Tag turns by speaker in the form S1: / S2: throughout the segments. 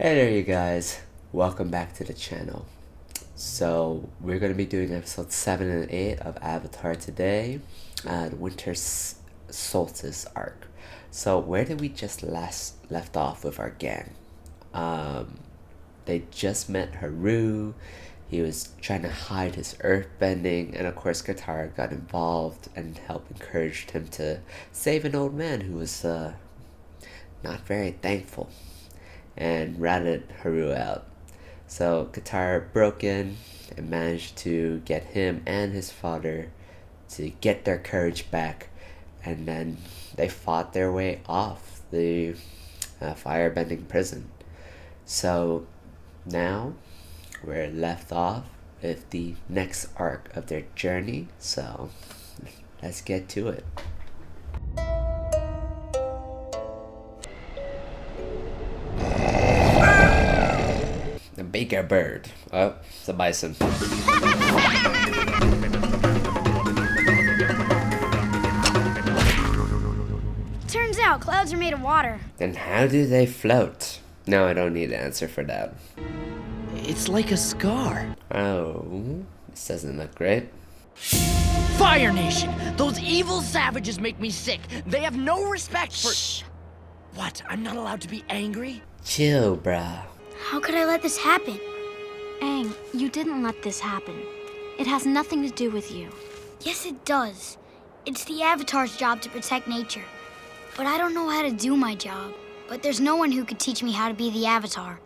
S1: Hey there you guys, welcome back to the channel. So we're going to be doing episode 7 and 8 of Avatar today, the winter solstice arc. So where did we just left off with our gang? They just met Haru. He was trying to hide his earthbending, and of course Katara got involved and helped encourage him to save an old man who was not very thankful, and ratted Haru out. So Katara broke in and managed to get him and his father to get their courage back, and then they fought their way off the firebending prison. So now we're left off with the next arc of their journey, so let's get to it. The bigger bird. Oh, it's a bison.
S2: Turns out clouds are made of water.
S1: Then how do they float? No, I don't need an answer for that.
S3: It's like a scar.
S1: Oh, this doesn't look great.
S3: Fire Nation! Those evil savages make me sick. They have no respect for— Shh! What? I'm not allowed to be angry?
S1: Chill, bruh.
S2: How could I let this happen?
S4: Aang, you didn't let this happen. It has nothing to do with you.
S2: Yes, it does. It's the Avatar's job to protect nature. But I don't know how to do my job. But there's no one who could teach me how to be the Avatar.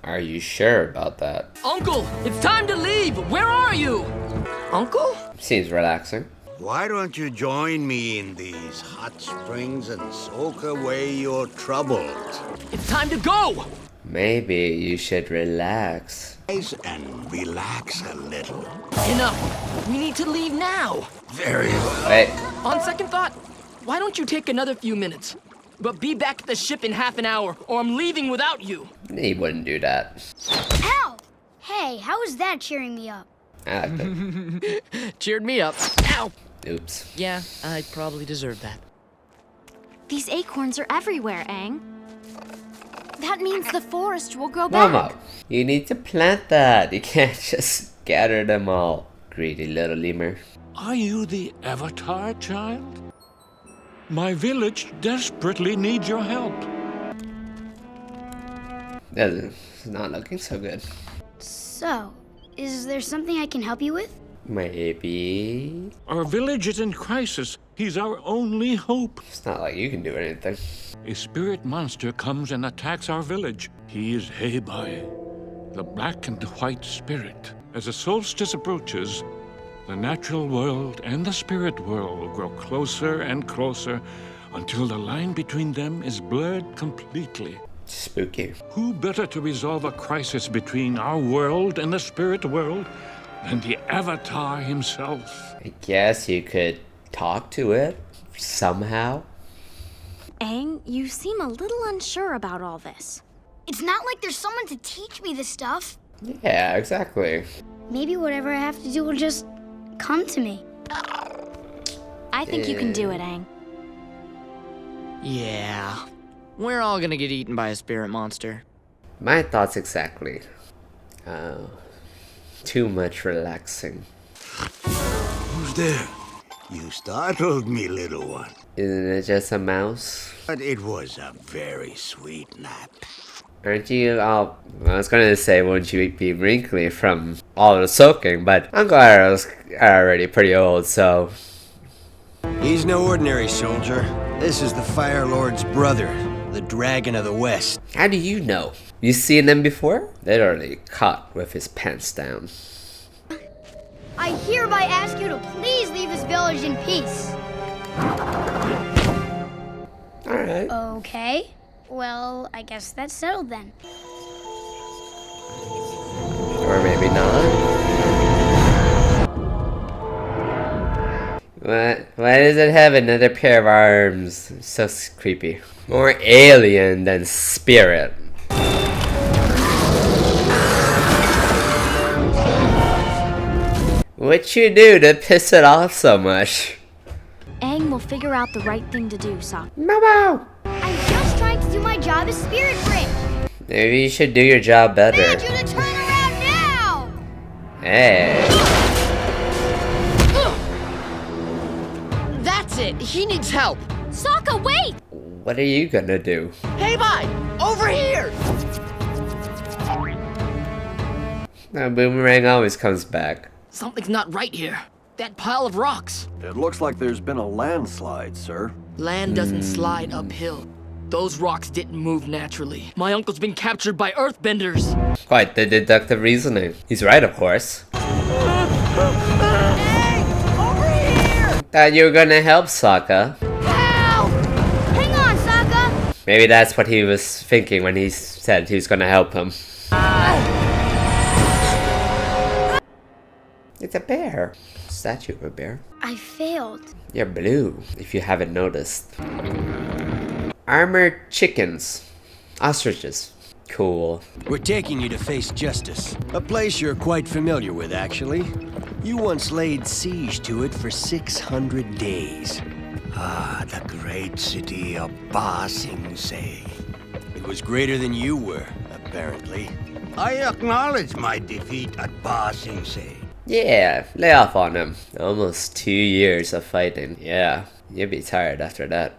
S1: Are you sure about that?
S3: Uncle! It's time to leave! Where are you? Uncle?
S1: Seems relaxing.
S5: Why don't you join me in these hot springs and soak away your troubles?
S3: It's time to go!
S1: Maybe you should relax.
S5: And relax a little.
S3: Enough! We need to leave now!
S5: Very well.
S1: Wait,
S3: On second thought, why don't you take another few minutes? But be back at the ship in half an hour, or I'm leaving without you!
S1: he wouldn't do that.
S2: Ow! Hey, how is that cheering me up?
S1: I like that.
S3: Cheered me up. Ow!
S1: Oops.
S3: Yeah, I probably deserve that.
S4: These acorns are everywhere, Aang. That means the forest will grow back.
S1: Momo, you need to plant that. You can't just gather them all. Greedy little lemur.
S6: Are you the Avatar, child? My village desperately needs your help.
S1: It's not looking so good.
S2: So, is there something I can help you with?
S1: Maybe.
S6: Our village is in crisis. He's our only hope.
S1: It's not like you can do anything.
S6: A spirit monster comes and attacks our village. He is Heibai, the black and white spirit. As the solstice approaches, the natural world and the spirit world grow closer and closer until the line between them is blurred completely.
S1: Spooky.
S6: Who better to resolve a crisis between our world and the spirit world than the Avatar himself?
S1: I guess you could talk to it somehow.
S4: Aang, you seem a little unsure about all this.
S2: It's not like there's someone to teach me this stuff.
S1: Yeah, exactly.
S2: Maybe whatever I have to do will just come to me.
S4: I think you can do it, Aang.
S3: Yeah. We're all gonna get eaten by a spirit monster.
S1: My thoughts exactly. Too much relaxing.
S5: Who's there? You startled me, little one.
S1: Isn't it just a mouse?
S5: But it was a very sweet nap.
S1: Aren't you all... I was gonna say, wouldn't you be wrinkly from all the soaking, but I'm glad I was already pretty old, so...
S7: He's no ordinary soldier. This is the Fire Lord's brother, the Dragon of the West.
S1: How do you know? You seen them before? Literally caught with his pants down.
S2: I hereby ask you to please leave this village in peace.
S1: Alright.
S2: Okay. Well, I guess that's settled then.
S1: Or maybe not. Why does it have another pair of arms? So creepy. More alien than spirit. What you do to piss it off so much?
S4: Aang will figure out the right thing to do, Sokka.
S1: Momo!
S2: I'm just trying to do my job as Spirit Bridge.
S1: Maybe you should do your job better.
S2: Need you to turn around now!
S1: Hey.
S3: That's it. He needs help.
S4: Sokka, wait!
S1: What are you gonna do?
S3: Hey, bye! Over here!
S1: The boomerang always comes back.
S3: Something's not right here. That pile of rocks.
S8: It looks like there's been a landslide, sir.
S3: Land doesn't slide uphill. Those rocks didn't move naturally. My uncle's been captured by earthbenders.
S1: Quite the deductive reasoning. He's right, of course.
S3: Hey! Over here!
S1: Thought you were gonna help Sokka.
S3: Help!
S2: Hang on, Sokka!
S1: Maybe that's what he was thinking when he said he was gonna help him. It's a bear. Statue of a bear.
S2: I failed.
S1: You're blue, if you haven't noticed. Armored chickens. Ostriches. Cool.
S7: We're taking you to face justice. A place you're quite familiar with, actually. You once laid siege to it for 600 days.
S5: Ah, the great city of Ba Sing Se.
S7: It was greater than you were, apparently.
S5: I acknowledge my defeat at Ba Sing Se.
S1: Yeah, lay off on him. Almost 2 years of fighting. Yeah, you'll be tired after that.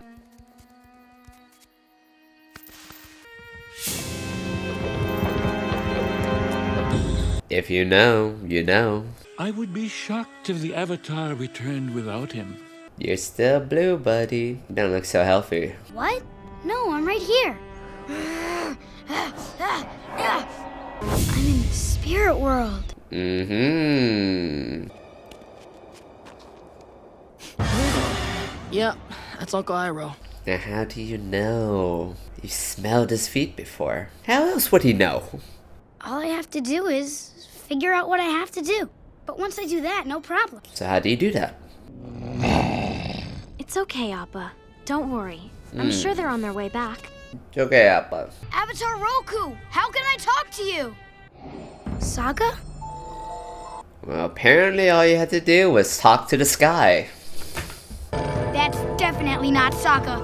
S1: If you know, you know.
S6: I would be shocked if the Avatar returned without him.
S1: You're still blue, buddy. You don't look so healthy.
S2: What? No, I'm right here. I'm in the spirit world.
S1: Mm-hmm.
S3: Yeah, that's Uncle Iroh.
S1: Now how do you know? You smelled his feet before. How else would he know?
S2: All I have to do is figure out what I have to do. But once I do that, no problem.
S1: So how do you do that?
S4: It's okay, Appa. Don't worry. I'm sure they're on their way back.
S1: It's okay, Appa.
S2: Avatar Roku, how can I talk to you? Sokka?
S1: Well, apparently all you had to do was talk to the sky.
S2: That's definitely not Sokka.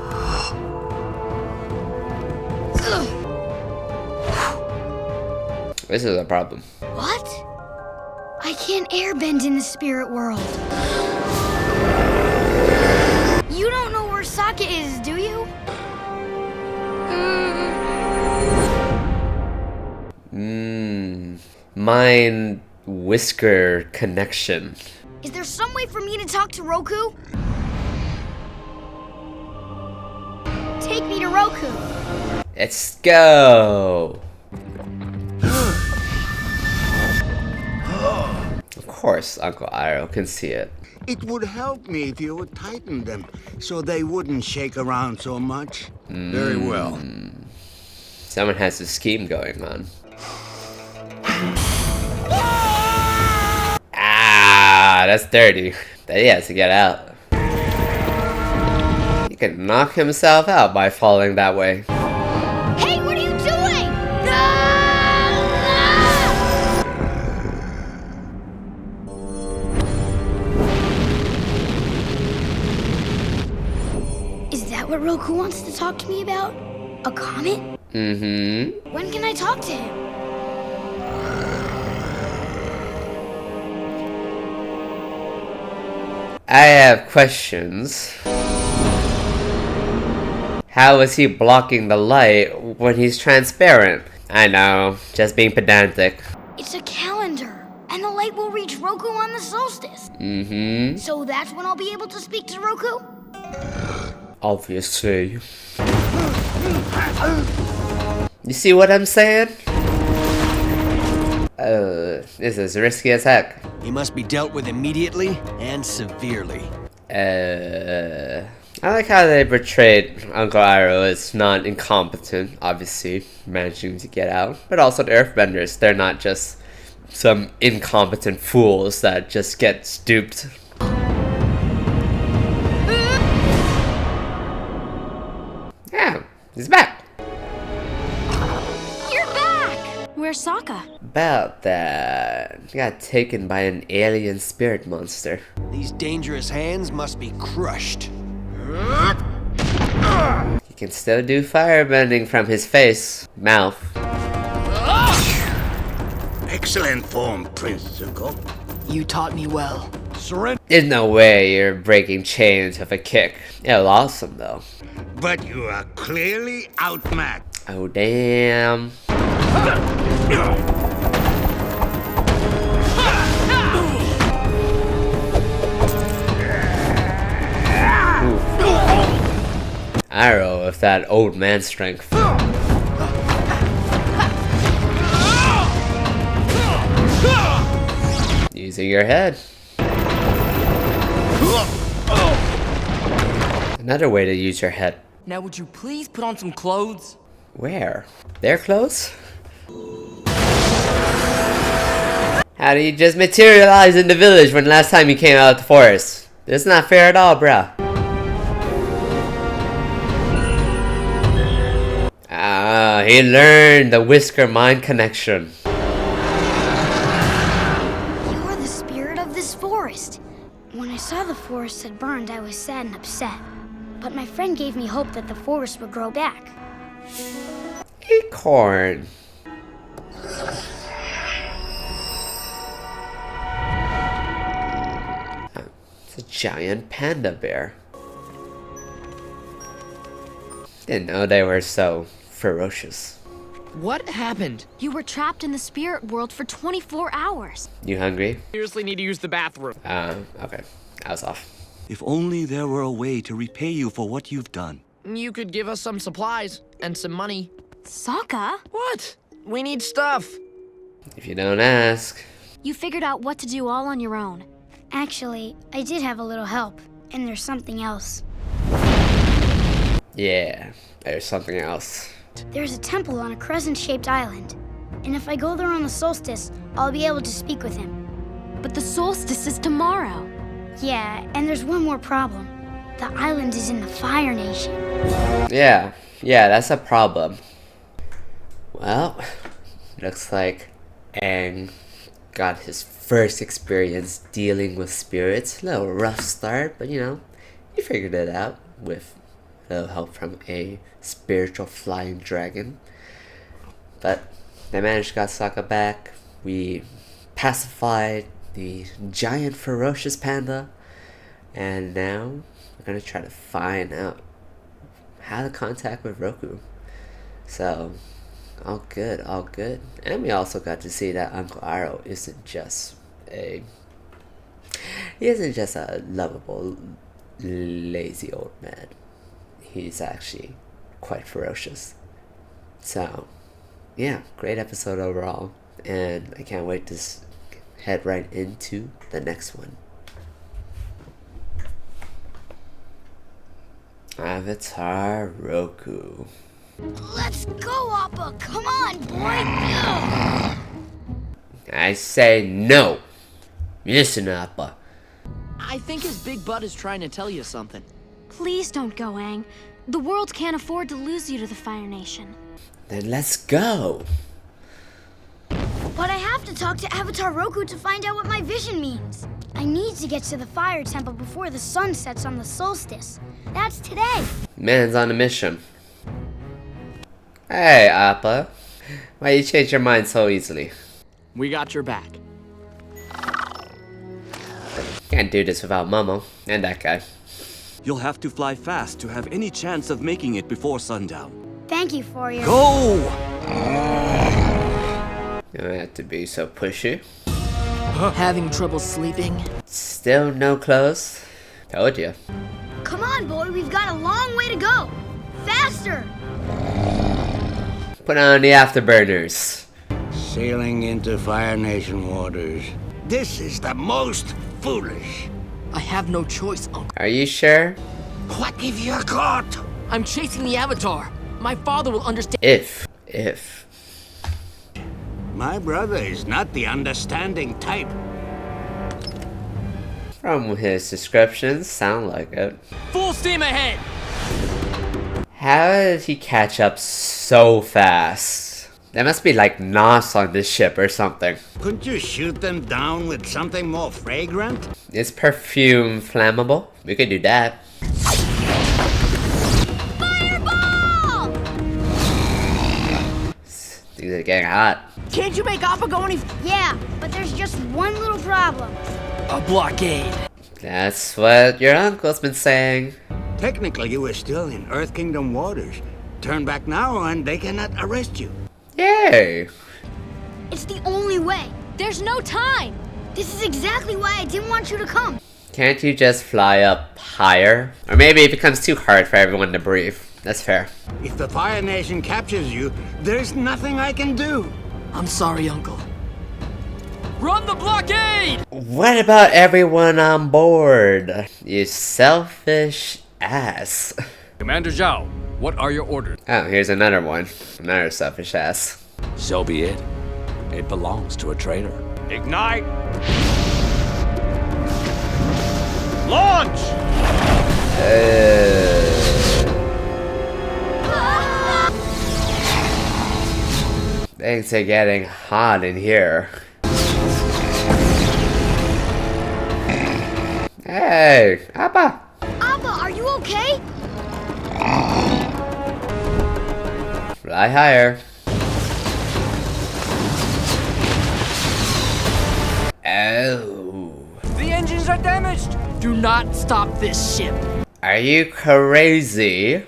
S1: This is a problem.
S2: What? I can't airbend in the spirit world. You don't know where Sokka is, do you?
S1: Mind whisker connection.
S2: Is there some way for me to talk to Roku? Take me to Roku.
S1: Let's go. Of course, Uncle Iroh can see it.
S5: It would help me if you would tighten them so they wouldn't shake around so much.
S8: Very well.
S1: Someone has a scheme going on. Ah, that's dirty. He has to get out. He could knock himself out by falling that way.
S2: Hey, what are you doing? Is that what Roku wants to talk to me about? A comet?
S1: Mm-hmm.
S2: When can I talk to him?
S1: I have questions. How is he blocking the light when he's transparent? I know, just being pedantic.
S2: It's a calendar, and the light will reach Roku on the solstice.
S1: Mm-hmm.
S2: So that's when I'll be able to speak to Roku?
S1: Obviously. You see what I'm saying? This is risky as heck.
S7: He must be dealt with immediately and severely.
S1: I like how they portrayed Uncle Iroh as not incompetent, obviously, managing to get out. But also the Earthbenders, they're not just some incompetent fools that just get stooped. Yeah, he's back.
S4: You're back! Where's Sokka?
S1: About that, he got taken by an alien spirit monster.
S7: These dangerous hands must be crushed.
S1: He can still do firebending from his face, mouth.
S5: Excellent form, Prince Zuko.
S3: You taught me well.
S8: Surrender.
S1: There's no way you're breaking chains with a kick. It was awesome though.
S5: But you are clearly outmatched.
S1: Oh damn. Arrow with that old man strength. Using your head. Another way to use your head.
S3: Now would you please put on some clothes?
S1: Where? Their clothes? How do you just materialize in the village when last time you came out of the forest? This is not fair at all, bruh. Ah, he learned the Whisker mind connection.
S2: You're the spirit of this forest. When I saw the forest had burned, I was sad and upset. But my friend gave me hope that the forest would grow back.
S1: Acorn. It's a giant panda bear. Didn't know they were so ferocious.
S3: What happened?
S4: You were trapped in the spirit world for 24 hours.
S1: You hungry?
S3: Seriously need to use the bathroom.
S1: Okay. I was off.
S9: If only there were a way to repay you for what you've done.
S3: You could give us some supplies and some money.
S4: Sokka?
S3: What? We need stuff.
S1: If you don't ask.
S4: You figured out what to do all on your own.
S2: Actually, I did have a little help. And there's something else.
S1: Yeah, there's something else.
S2: There's a temple on a crescent-shaped island. And if I go there on the solstice, I'll be able to speak with him.
S4: But the solstice is tomorrow.
S2: Yeah, and there's one more problem. The island is in the Fire Nation.
S1: Yeah, that's a problem. Well, looks like Aang got his first experience dealing with spirits. A little rough start, but you know, he figured it out with a little help from a spiritual flying dragon. But they managed to get Sokka back. We pacified the giant ferocious panda, and now we're gonna try to find out how to contact with Roku. So all good. And we also got to see that Uncle Iroh isn't just a lovable lazy old man. He's actually quite ferocious. So yeah, great episode overall, and I can't wait to head right into the next one. Avatar Roku.
S2: Let's go, Appa! Come on, boy!
S1: I say no. Listen, Appa.
S3: I think his big butt is trying to tell you something.
S4: Please don't go, Aang. The world can't afford to lose you to the Fire Nation.
S1: Then let's go.
S2: But I have to talk to Avatar Roku to find out what my vision means. I need to get to the Fire Temple before the sun sets on the solstice. That's today.
S1: Man's on a mission. Hey, Appa. Why you change your mind so easily?
S3: We got your back.
S1: Can't do this without Momo and that guy.
S9: You'll have to fly fast to have any chance of making it before sundown.
S2: Thank you for your...
S9: Go!
S1: You don't have to be so pushy.
S3: Having trouble sleeping?
S1: Still no clothes? Told you.
S2: Come on, boy. We've got a long way to go. Faster!
S1: Put on the afterburners.
S5: Sailing into Fire Nation waters. This is the most foolish.
S3: I have no choice, Uncle.
S1: Are you sure?
S5: What if you're caught?
S3: I'm chasing the Avatar. My father will understand.
S1: If.
S5: My brother is not the understanding type.
S1: From his descriptions, sound like it.
S3: Full steam ahead!
S1: How did he catch up so fast? There must be like NOS on this ship or something.
S5: Couldn't you shoot them down with something more fragrant?
S1: Is perfume flammable? We could do that.
S2: Fireball!
S1: These Things are getting hot.
S3: Can't you make Appa go any...
S2: Yeah, but there's just one little problem.
S3: A blockade.
S1: That's what your uncle's been saying.
S5: Technically, you are still in Earth Kingdom waters. Turn back now and they cannot arrest you.
S1: Yay!
S2: It's the only way.
S4: There's no time!
S2: This is exactly why I didn't want you to come.
S1: Can't you just fly up higher? Or maybe it becomes too hard for everyone to breathe. That's fair.
S5: If the Fire Nation captures you, there's nothing I can do.
S3: I'm sorry, Uncle. Run the blockade!
S1: What about everyone on board? You selfish ass.
S10: Commander Zhao, what are your orders?
S1: Oh, here's another one. Another selfish ass.
S10: So be it. It belongs to a traitor.
S9: Ignite! Launch!
S1: Things are getting hot in here. Hey, Appa!
S2: Appa, are you okay?
S1: Fly higher. Oh.
S3: The engines are damaged! Do not stop this ship.
S1: Are you crazy?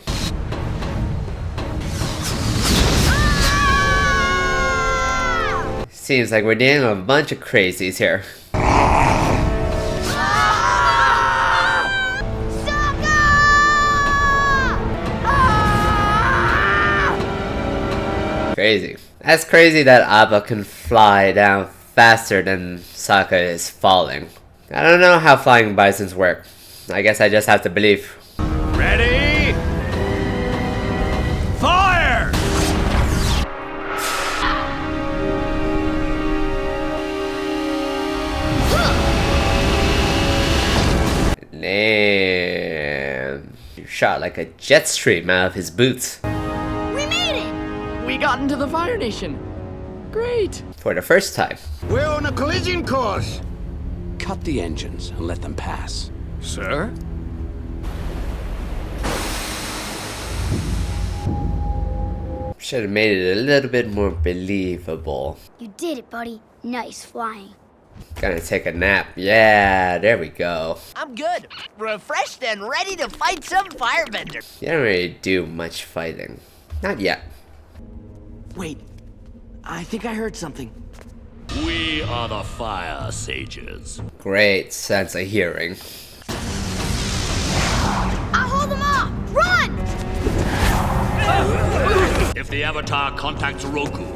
S1: Seems like we're dealing with a bunch of crazies here. Crazy. That's crazy that Appa can fly down faster than Sokka is falling. I don't know how flying bisons work. I guess I just have to believe.
S9: Ready? Fire!
S1: Damn. You shot like a jet stream out of his boots.
S2: We made it!
S3: We got into the Fire Nation. Great.
S1: For the first time.
S5: We're on a collision course.
S10: Cut the engines and let them pass.
S9: Sir?
S1: Should have made it a little bit more believable.
S2: You did it, buddy. Nice flying.
S1: Gonna take a nap. Yeah, there we go.
S3: I'm good. Refreshed and ready to fight some Firebender.
S1: You don't really do much fighting. Not yet.
S3: Wait. I think I heard something.
S11: We are the Fire Sages.
S1: Great sense of hearing.
S2: I'll hold them off! Run!
S11: If the Avatar contacts Roku,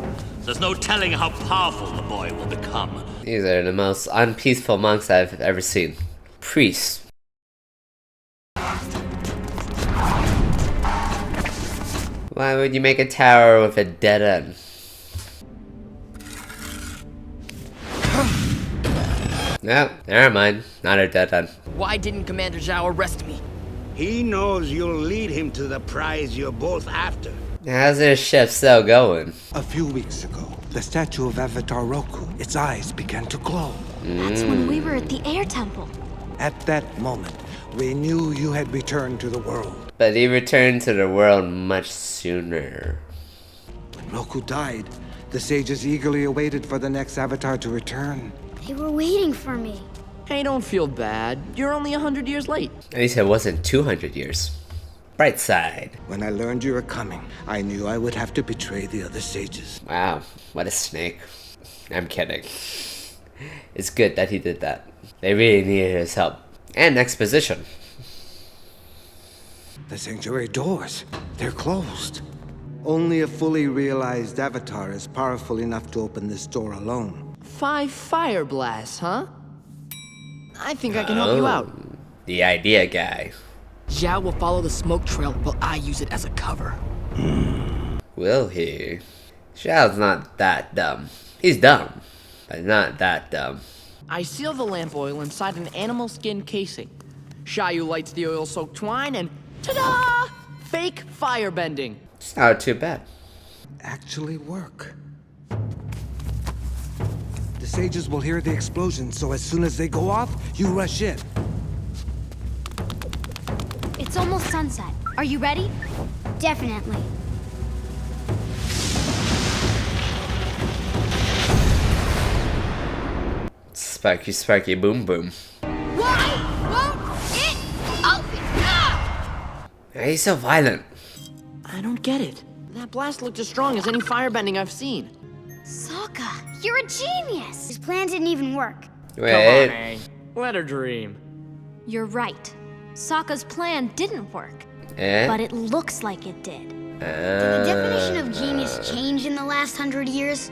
S11: there's no telling how powerful the boy will become.
S1: These are the most unpeaceful monks I've ever seen. Priests. Why would you make a tower with a dead end? No, never mind. Not a dead end.
S3: Why didn't Commander Zhao arrest me?
S5: He knows you'll lead him to the prize you're both after.
S1: How's this ship still going?
S12: A few weeks ago, the statue of Avatar Roku, its eyes began to glow.
S4: That's when we were at the air temple.
S12: At that moment, we knew you had returned to the world.
S1: But he returned to the world much sooner.
S12: When Roku died, the sages eagerly awaited for the next Avatar to return.
S2: They were waiting for me.
S3: Hey, don't feel bad. You're only 100 years late.
S1: At least it wasn't 200 years. Bright side.
S12: When I learned you were coming, I knew I would have to betray the other sages.
S1: Wow, what a snake. I'm kidding. It's good that he did that. They really needed his help. And exposition.
S12: The sanctuary doors, they're closed. Only a fully realized Avatar is powerful enough to open this door alone.
S3: 5 fire blasts, huh? I think I can help you out.
S1: The idea guy.
S3: Zhao will follow the smoke trail while I use it as a cover.
S1: Will he? Zhao's not that dumb. He's dumb, but not that dumb.
S3: I seal the lamp oil inside an animal skin casing. Xiaoyu lights the oil-soaked twine and ta-da! Fake fire bending.
S1: It's not too bad.
S12: Actually work. The sages will hear the explosion, so as soon as they go off, you rush in.
S4: It's almost sunset. Are you ready?
S2: Definitely.
S1: Sparky, sparky, boom, boom.
S2: Why won't it open?
S1: Why are you so violent?
S3: I don't get it. That blast looked as strong as any firebending I've seen.
S2: Sokka, you're a genius. His plan didn't even work.
S3: Come
S1: Wait.
S3: on, Aang. Let her dream.
S4: You're right. Sokka's plan didn't work,
S1: Eh?
S4: but it looks like it did.
S2: Did the definition of genius change in the last 100 years?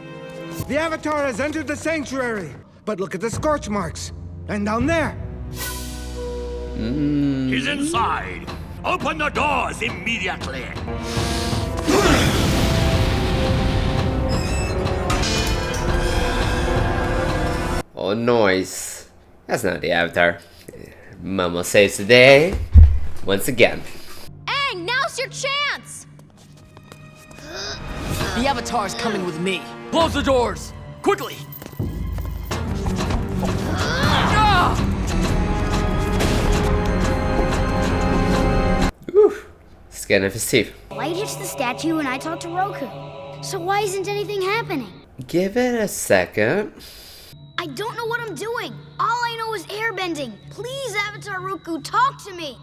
S12: The Avatar has entered the sanctuary. But look at the scorch marks. And down there.
S11: He's inside. Open the doors immediately.
S1: Oh, noise. That's not the Avatar. Momo saves the day. Once again.
S4: Aang, now's your chance!
S3: The Avatar's coming with me. Close the doors! Quickly!
S1: Oof. Skin of his teeth.
S2: Light hits the statue and I talk to Roku. So why isn't anything happening?
S1: Give it a second.
S2: I don't know what I'm doing. All I know is airbending. Please, Avatar Roku, talk to me.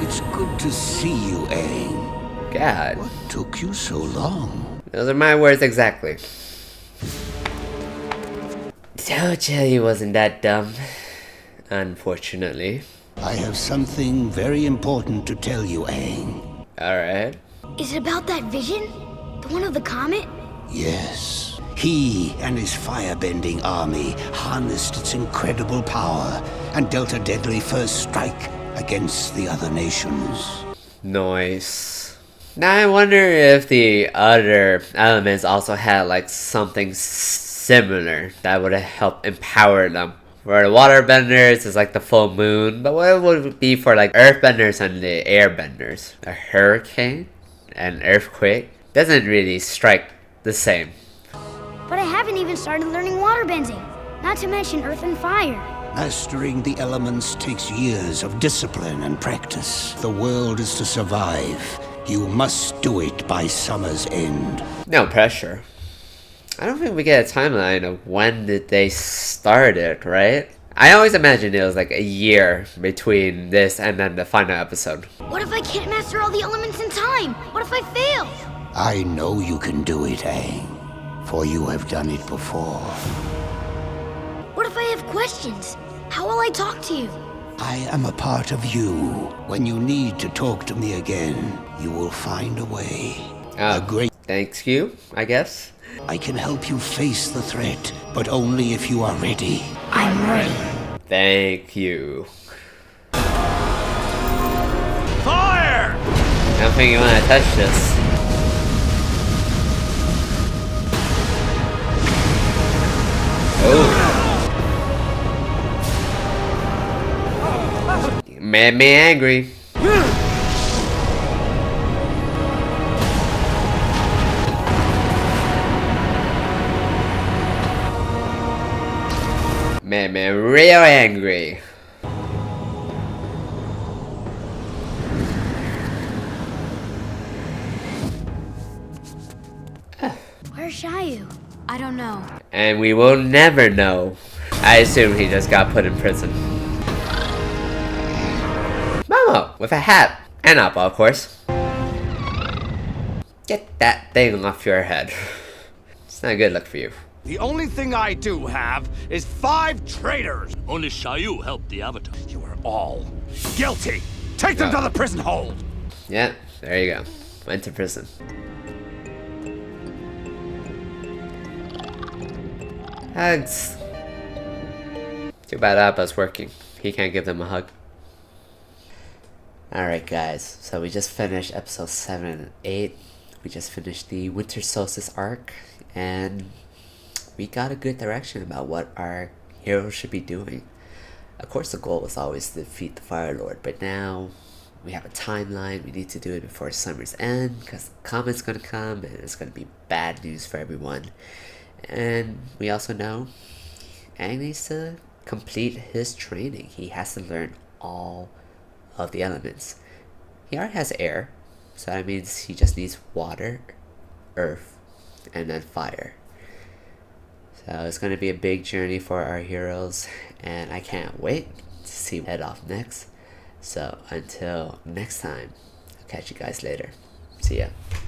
S5: It's good to see you, Aang.
S1: God.
S5: What took you so long?
S1: Those are my words exactly. Told you he wasn't that dumb. Unfortunately.
S5: I have something very important to tell you, Aang.
S1: Alright.
S2: Is it about that vision? The one of the comet?
S5: Yes. He and his firebending army harnessed its incredible power and dealt a deadly first strike against the other nations.
S1: Nice. Now I wonder if the other elements also had like something similar that would have helped empower them. For the waterbenders, it's like the full moon, but what would it be for like earthbenders and the airbenders? A hurricane? An earthquake? Doesn't really strike the same.
S2: But I haven't even started learning waterbending. Not to mention earth and fire.
S5: Mastering the elements takes years of discipline and practice. The world is to survive. You must do it by summer's end.
S1: No pressure. I don't think we get a timeline of when did they start it, right? I always imagined it was like a year between this and then the final episode.
S2: What if I can't master all the elements in time? What if I fail?
S5: I know you can do it, Aang, for you have done it before.
S2: What if I have questions? How will I talk to you?
S5: I am a part of you. When you need to talk to me again, you will find a way.
S1: Thanks you, I guess.
S5: I can help you face the threat, but only if you are ready.
S2: I'm ready.
S1: Thank you.
S11: Fire!
S1: I don't think you want to touch this. Oh. Made me angry. Made me real angry.
S2: Where's Shayu?
S4: I don't know.
S1: And we will never know. I assume he just got put in prison. Momo, with a hat. And Appa, of course. Get that thing off your head. It's not a good look for you.
S8: The only thing I do have is 5 traitors.
S11: Only Shayu helped the Avatar.
S8: You are all guilty. Take them to the prison hold.
S1: Yeah, there you go. Went to prison. Hugs. Too bad Appa's working. He can't give them a hug. Alright guys, so we just finished episode 7 and 8. We just finished the Winter Solstice arc, and we got a good direction about what our heroes should be doing. Of course the goal was always to defeat the Fire Lord, but now we have a timeline. We need to do it before summer's end, because the comet's gonna come and it's gonna be bad news for everyone. And we also know Aang needs to complete his training. He has to learn all of the elements. He already has air, so that means he just needs water, earth, and then fire. So it's going to be a big journey for our heroes, and I can't wait to see what head off next. So until next time, I'll catch you guys later. See ya.